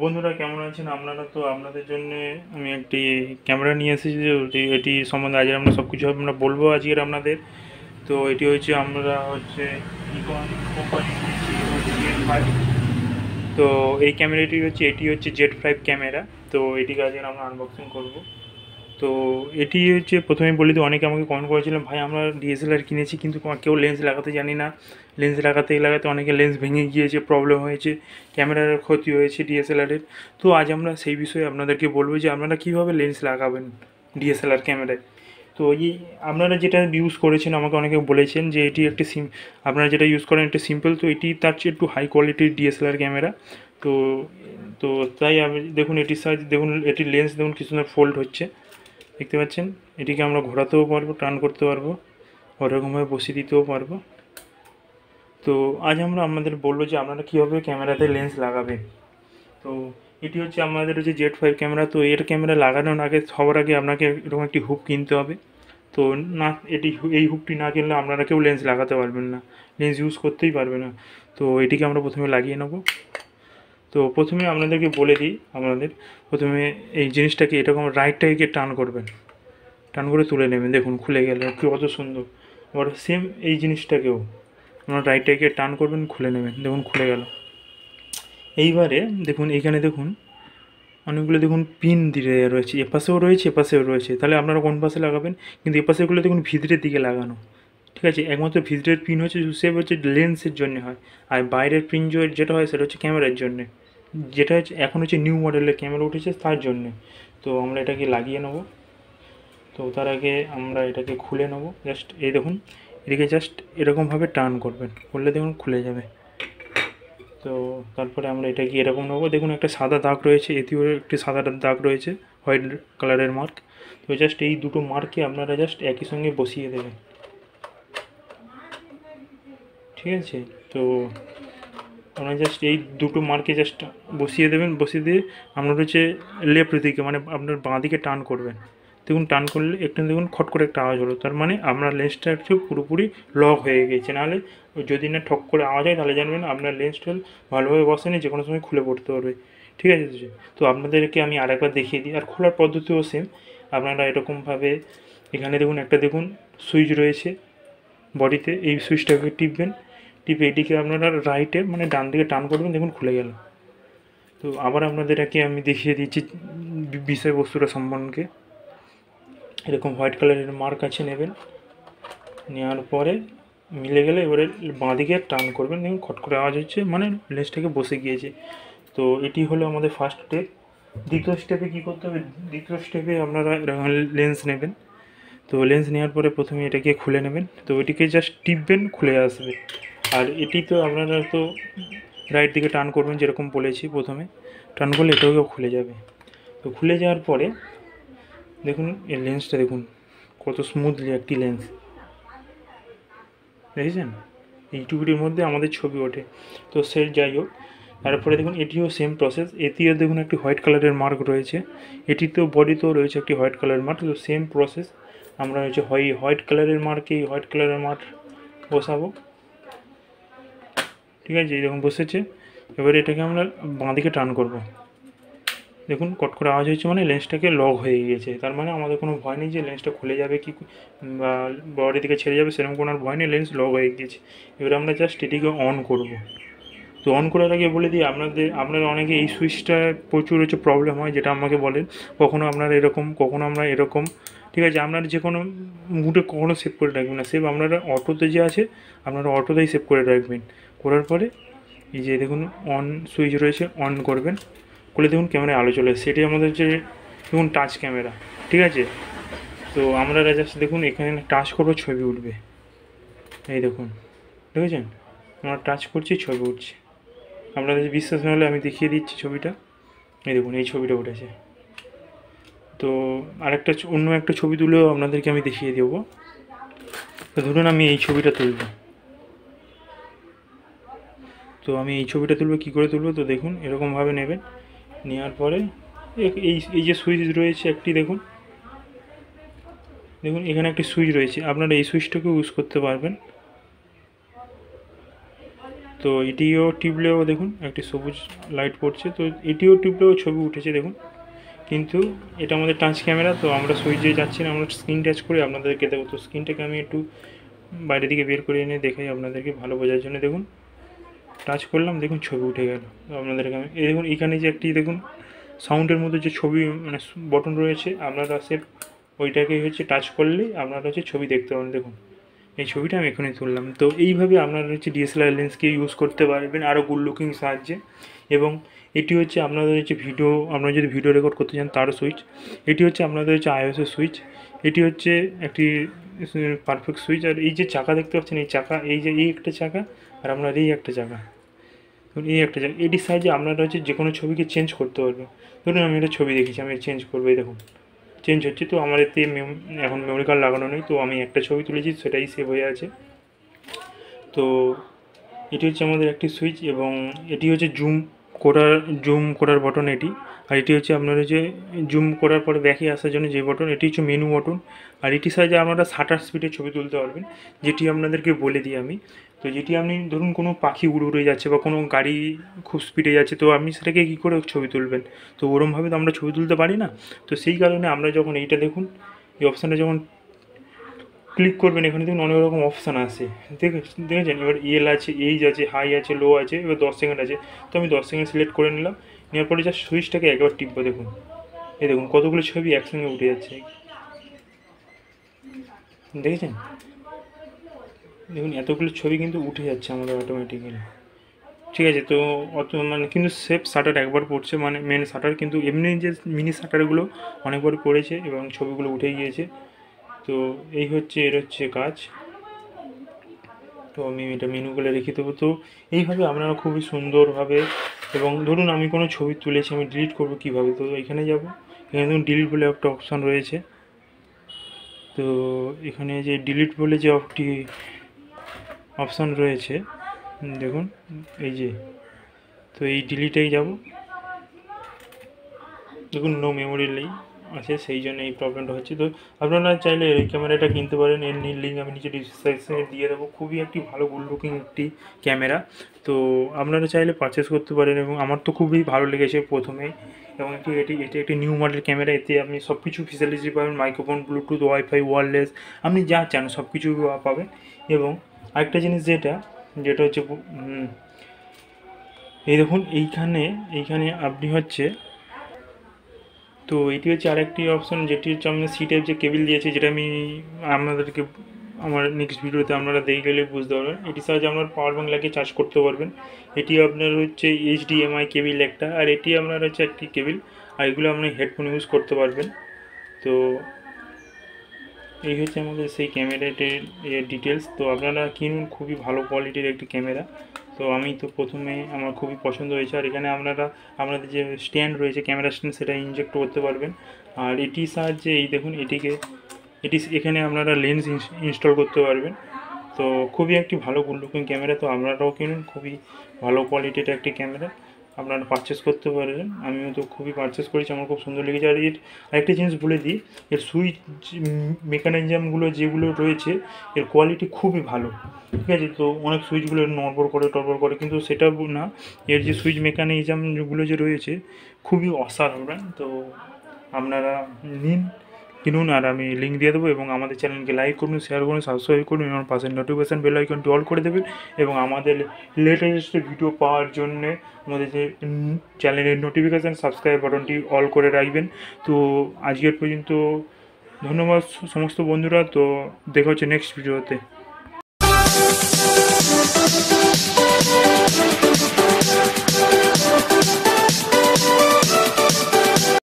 বন্ধুরা কেমন আছেন আপনারা? তো আপনাদের জন্য আমি একটি ক্যামেরা নিয়ে এসেছি, যে এটি সম্বন্ধে আজ আমরা সব কিছু আমরা বলবো আজকের আপনাদের। তো এটি হচ্ছে আমরা হচ্ছে নিকন কোম্পানি Z5। তো এই ক্যামেরাটি হচ্ছে Z5 ক্যামেরা। তো এটিকে আজকে আমরা আনবক্সিং করব। তো এটি হচ্ছে প্রথমে বলি, তো অনেকে আমাকে কমেন্ট করেছিলেন, ভাই আমরা ডিএসএলআর কিনেছি কিন্তু কেউ লেন্স লাগাতে জানি না, লেন্স লাগাতে অনেকে লেন্স ভেঙে গিয়েছে, প্রবলেম হয়েছে, ক্যামেরার ক্ষতি হয়েছে ডিএসএলআরের। তো আজ আমরা সেই বিষয়ে আপনাদেরকে বলবো যে আপনারা কীভাবে লেন্স লাগাবেন ডিএসএলআর ক্যামেরায়। তো এই আপনারা যেটা ইউজ করেছেন, আমাকে অনেকে বলেছেন যে এটি একটি আপনারা যেটা ইউজ করেন একটু সিম্পল, তো এটি তার চেয়ে একটু হাই কোয়ালিটির ডিএসএলআর ক্যামেরা। তো তো তাই আমি দেখুন এটির সাহায্যে দেখুন এটির লেন্স দেখুন কি সুন্দর ফোল্ড হচ্ছে, দেখতে পাচ্ছেন। এটিকে আমরা ঘোরাতেও পারবো, টার্ন করতে পারবো, ওরকমভাবে বসিয়ে দিতেও পারবো। তো আজ আমরা আপনাদের বলবো যে আপনারা কীভাবে ক্যামেরাতে লেন্স লাগাবেন। তো এটি হচ্ছে আমাদের হচ্ছে Z5 ক্যামেরা। তো এর ক্যামেরা লাগানোর আগে সবার আগে আপনাকে এরকম একটি হুক কিনতে হবে। তো না এই হুকটি না কিনলে আপনারা কেউ লেন্স লাগাতে পারবেন না, লেন্স ইউজ করতেই পারবে না। তো এটিকে আমরা প্রথমে লাগিয়ে নেব। তো প্রথমে আপনাদেরকে বলে দিই, আপনাদের প্রথমে এই জিনিসটাকে এরকম রাইটটাকে টার্ন করবেন, টার্ন করে তুলে নেবেন, দেখুন খুলে গেল, কত সুন্দর। আবার সেম এই জিনিসটাকেও আপনার রাইটটাকে টার্ন করবেন, খুলে নেবেন, দেখুন খুলে গেল। এইবারে দেখুন এইখানে দেখুন অনেকগুলো দেখুন পিন দিয়ে রয়েছে, এপাশেও রয়েছে এপাশেও রয়েছে। তাহলে আপনারা কোন পাশে লাগাবেন? কিন্তু এপাশেগুলো দেখুন ভিতরের দিকে লাগানো, ঠিক আছে। একমাত্র ভিতরের পিন হচ্ছে সেভ হচ্ছে লেন্সের জন্য হয়, আর বাইরের পিন যেটা হয় সেটা হচ্ছে ক্যামেরার জন্যে, যেটা হচ্ছে এখন হচ্ছে নিউ মডেলের ক্যামেরা উঠেছে তার জন্যে। তো আমরা এটাকে লাগিয়ে নেব। তো তার আগে আমরা এটাকে খুলে নেব। জাস্ট এই দেখুন এটাকে জাস্ট এরকমভাবে টার্ন করবেন, করলে দেখুন খুলে যাবে। তো তারপরে আমরা এটাকে এরকম নেবো, দেখুন একটা সাদা দাগ রয়েছে, এতেও একটি সাদা দাগ রয়েছে, হোয়াইট কালারের মার্ক। তো জাস্ট এই দুটো মার্ককে আপনারা জাস্ট একই সঙ্গে বসিয়ে দেবেন, ঠিক আছে। তো আপনারা জাস্ট এই দুটো মার্কে জাস্ট বসিয়ে দেবেন, বসিয়ে দিয়ে আপনার হচ্ছে লেফট দিকে মানে আপনার বাঁ দিকে টার্ন করবেন। দেখুন টার্ন করলে একটু দেখুন খট করে একটা আওয়াজ হলো, তার মানে আপনার লেন্সটা একটু পুরোপুরি লক হয়ে গেছে। নাহলে যদি না ঠক করে আওয়াজ হয় তাহলে জানবেন আপনার লেন্সটা ভালোভাবে বসেনি, যে কোনো সময় খুলে পড়তে পারবে, ঠিক আছে। তো আপনাদেরকে আমি আরেকবার দেখিয়ে দিই। আর খোলার পদ্ধতিও সেম, আপনারা এরকমভাবে এখানে দেখুন একটা দেখুন সুইচ রয়েছে বডিতে, এই সুইচটাকে টিপবেন, টিপে এটিকে আপনারা রাইটে মানে ডান দিকে টার্ন করবেন, দেখুন খুলে গেল। তো আবার আপনাদেরকে আমি দেখিয়ে দিচ্ছি বিষয়বস্তুটা সম্বন্ধে। এরকম হোয়াইট কালারের মার্ক আছে, নেবেন, নেওয়ার পরে মিলে গেলে এবারে বাঁ দিকে টার্ন করবেন, দেখুন খট করে আওয়াজ হচ্ছে, মানে লেন্সটাকে বসে গিয়েছে। তো এটি হলো আমাদের ফার্স্ট স্টেপ। দ্বিতীয় স্টেপে কী করতে হবে? দ্বিতীয় স্টেপে আপনারা লেন্স নেবেন। তো লেন্স নেওয়ার পরে প্রথমে এটাকে খুলে নেবেন, তো এটিকে জাস্ট টিপবেন, খুলে আসবে। আর এটি তো আপনারা তো রাইট দিকে টার্ন করবেন যেরকম বলেছি, প্রথমে টার্ন করলে এটাও খুলে যাবে। তো খুলে যাওয়ার পরে দেখুন এই লেন্সটা দেখুন কত স্মুথলি একটি লেন্স, দেখেছেন? এইটুকুটির মধ্যে আমাদের ছবি ওঠে। তো সে যাই হোক, তারপরে দেখুন এটিও সেম প্রসেস, এটিও দেখুন একটি হোয়াইট কালারের মার্ক রয়েছে, এটিতেও বডিতেও রয়েছে একটি হোয়াইট কালারের মার্ক। তো সেম প্রসেস, আমরা হচ্ছে হোয়াইট কালারের মার্কে এই হোয়াইট কালারের মার্ক বসাবো, ঠিক আছে। যখন বসেছে এবারে এটাকে আমরা বাঁ দিকে টার্ন করব, দেখুন কট করে আওয়াজ হয়েছে, মানে লেন্সটাকে লক হয়ে গিয়েছে। তার মানে আমাদের কোনো ভয় নেই যে লেন্সটা খুলে যাবে কি বা বডি থেকে ছেড়ে যাবে, সেরকম কোনো আর ভয় নেই, লেন্স লক হয়ে গিয়েছে। এবারে আমরা জাস্ট এটিকে অন করব। তো অন করার আগে বলে দিই, আপনারা অনেকে এই সুইচটা প্রচুর হচ্ছে প্রবলেম হয়, যেটা আমাকে বলেন কখনো আপনারা এরকম, কখনো আমরা এরকম, ঠিক আছে। আপনারা যে কোনো মুডে কখনো সেভ করে রাখবেন না, সেভ আপনারা অটোতে যে আছে আপনারা অটোতেই সেভ করে রাখবেন। করার পরে এই যে দেখুন অন সুইচ রয়েছে, অন করবেন, করলে দেখুন ক্যামেরায় আলো চলে এসেছে। এটি আমাদের হচ্ছে দেখুন টাচ ক্যামেরা, ঠিক আছে। তো আমরা জাস্ট দেখুন এখানে টাচ করবো, ছবি উঠবে, এই দেখুন, দেখেছেন? আমরা টাচ করছি, ছবি উঠছে। আপনাদের বিশ্বাস না হলে আমি দেখিয়ে দিচ্ছি ছবিটা, এই দেখুন এই ছবিটা উঠেছে। তো আরেকটা অন্য একটা ছবি তুলেও আপনাদেরকে আমি দেখিয়ে দেবো। তো ধরুন আমি এই ছবিটা তুলব, তো আমি এই ছবিটা তুলব, কী করে তুলব? তো দেখুন এরকমভাবে নেবেন, নেওয়ার পরে এই যে সুইচ রয়েছে একটি, দেখুন দেখুন এখানে একটি সুইচ রয়েছে, আপনারা এই সুইচটাকে ইউজ করতে পারবেন। তো এটিও টিপলেও দেখুন একটি সবুজ লাইট পড়ছে, তো এটিও টিপলেও ছবি উঠেছে দেখুন। কিন্তু এটা আমাদের টাচ ক্যামেরা, তো আমরা সুইচে যাচ্ছি না, আমরা স্ক্রিন টাচ করে আপনাদেরকে দেবো। তো স্ক্রিনটাকে আমি একটু বাইরে দিকে বের করে এনে দেখাই আপনাদেরকে ভালো বোঝার জন্য। দেখুন টাচ করলাম, দেখুন ছবি উঠে গেল। আপনাদেরকে আমি এই দেখুন এখানে যে একটি দেখুন সাউন্ডের মধ্যে যে ছবি মানে বটন রয়েছে, আপনারা সে ওইটাকে হচ্ছে টাচ করলেই আপনারা হচ্ছে ছবি দেখতে পাবেন। দেখুন এই ছবিটা আমি এখনই তুললাম। তো এইভাবে আপনারা হচ্ছে ডিএসএলআর লেন্সকে ইউজ করতে পারবেন আরও গুড লুকিং সাহায্যে। এবং এটি হচ্ছে আপনাদের হচ্ছে ভিডিও, আপনারা যদি ভিডিও রেকর্ড করতে চান তারও সুইচ। এটি হচ্ছে আপনাদের হচ্ছে আইওএসের সুইচ। এটি হচ্ছে একটি পারফেক্ট সুইচ। আর এই যে চাকা দেখতে পাচ্ছেন, এই চাকা, এই যে এই একটা চাকা আর আপনার এই একটা চাকা, এই একটা চাকা, এটির সাহায্যে আপনারা হচ্ছে যে কোনো ছবিকে চেঞ্জ করতে পারবেন। ধরুন আমি একটা ছবি দেখেছি, আমি চেঞ্জ করবো, এই দেখুন চেঞ্জ হচ্ছে। তো আমার এতে এখন মেমোরি কার্ড লাগানো নেই, তো আমি একটা ছবি তুলেছি সেটাই সেভ হয়ে আছে। তো এটি হচ্ছে আমাদের একটি সুইচ, এবং এটি হচ্ছে জুম করার বটন এটি। আর এটি হচ্ছে আপনার হচ্ছে জুম করার পরে ব্যাকে আসার জন্য যে বটন, এটি হচ্ছে মেনু বটন। আর এটির সাহায্যে আপনারা 60 স্পিডে ছবি তুলতে পারবেন, যেটি আপনাদেরকে বলে দিই আমি। তো যেটি আপনি ধরুন কোনো পাখি উড়ে উড়ে যাচ্ছে বা কোনো গাড়ি খুব স্পিডে যাচ্ছে, তো আপনি সেটাকে কী করে ছবি তুলবেন? তো ওরমভাবে তো আমরা ছবি তুলতে পারি না। তো সেই কারণে আমরা যখন এইটা দেখুন, এই অপশানটা যখন ক্লিক করবেন, এখানে দেখুন অনেক রকম অপশান আছে, দেখেছেন? এবার এল আছে, এইচ আছে, হাই আছে, লো আছে, এবার 10 সেকেন্ড আছে। তো আমি 10 সেকেন্ড সিলেক্ট করে নিলাম, নেওয়ার পরে যা সুইচটাকে একবার টিপবো, দেখুন এই দেখুন কতগুলো ছবি একসঙ্গে উঠে যাচ্ছে, দেখেছেন? দেখুন এতগুলো ছবি কিন্তু উঠে যাচ্ছে আমাদের অটোমেটিক্যালি। ঠিক আছে, তো অত মানে কিন্তু সেফ শাটার একবার পড়ছে, মানে মেন শাটার, কিন্তু এমনি যে মিনি শাটারগুলো অনেকবার পড়েছে এবং ছবিগুলো উঠে গিয়েছে। তো এই হচ্ছে এর হচ্ছে কাজ। তো আমি এটা মেনুগুলো রেখে দেবো। তো এইভাবে আপনারা খুবই সুন্দরভাবে, এবং ধরুন আমি কোনো ছবি তুলেছি, আমি ডিলিট করবো কীভাবে? তো এখানে যাব, এখানে দেখুন ডিলিট বলে একটা অপশান রয়েছে। তো এখানে যে ডিলিট বলে যে একটি অপশান রয়েছে দেখুন, এই যে, তো এই ডিলিটেই যাব। দেখুন নো মেমোরি নেই আছে, সেই জন্য এই প্রবলেমটা হচ্ছে। তো আপনারা চাইলে এই ক্যামেরাটা কিনতে পারেন, এর লিঙ্ক আমি নিচে ডিসক্রিপশনে দিয়ে দেবো। খুবই একটি ভালো গুড লুকিং একটি ক্যামেরা, তো আপনারা চাইলে পারচেস করতে পারেন। এবং আমার তো খুবই ভালো লেগেছে প্রথমেই। এবং এটি একটি নিউ মডেল ক্যামেরা, এতে আপনি সব কিছু ফেসিলিটি পাবেন, মাইক্রোফোন, ব্লুটুথ, ওয়াইফাই, ওয়্যারলেস, আপনি যা চান সব কিছু পাবেন। এবং আরেকটা জিনিস যেটা হচ্ছে এই দেখুন এইখানে আপনি হচ্ছে, তো এটি হচ্ছে আরেকটি অপশন, যেটি হচ্ছে আমরা সি টাইপ যে কেবিল দিয়েছে, যেটা আমি আপনাদেরকে আমার নেক্সট ভিডিওতে আপনারা দেখে গেলে বুঝতে পারবেন। এটির সাহায্যে আপনার পাওয়ার ব্যাঙ্ক লাগিয়ে চার্জ করতে পারবেন। এটি আপনার হচ্ছে HDMI কেবিল একটা, আর এটি আপনার হচ্ছে একটি কেবিল, আর এগুলো আপনি হেডফোন ইউজ করতে পারবেন। তো এই হচ্ছে আমাদের সেই ক্যামেরাটির ডিটেলস। তো আপনারা কিনুন, খুবই ভালো কোয়ালিটির একটি ক্যামেরা। তো আমি তো প্রথমে আমার খুবই পছন্দ হয়েছে। আর এখানে আপনাদের যে স্ট্যান্ড রয়েছে, ক্যামেরা স্ট্যান্ড, সেটা ইনজেক্ট করতে পারবেন। আর এটির সাহায্যে এই দেখুন এখানে আপনারা লেন্স ইনস্টল করতে পারবেন। তো খুবই একটি ভালো গুড লুকিং ক্যামেরা। তো আপনারাও কিনুন, খুবই ভালো কোয়ালিটির একটি ক্যামেরা, আপনারা পারচেস করতে পারবেন। আমিও তো খুবই পারচেস করেছি, আমার খুব সুন্দর লেগেছে। আর এর আরেকটা জিনিস বলে দিই, এর সুইচ মেকানিজমগুলো যেগুলো রয়েছে, এর কোয়ালিটি খুবই ভালো, ঠিক আছে? তো অনেক সুইচগুলো নড়বড় করে, কিন্তু সেটা না, এর যে সুইচ মেকানিজমগুলো যে রয়েছে খুবই অসাধারণ। তো আপনারা কিনুন, আর আমি লিঙ্ক দিয়ে দেবো। এবং আমাদের চ্যানেলকে লাইক করুন, শেয়ার করুন, সাবস্ক্রাইব করুন, এবং পাশের নোটিফিকেশান বেল আইকনটি অল করে দেবেন। এবং আমাদের লেটেস্ট ভিডিও পাওয়ার জন্যে আমাদের যে চ্যানেলের নোটিফিকেশান সাবস্ক্রাইব বাটনটি অল করে রাখবেন। তো আজকের পর্যন্ত ধন্যবাদ সমস্ত বন্ধুরা। তো দেখা হচ্ছে নেক্সট ভিডিওতে।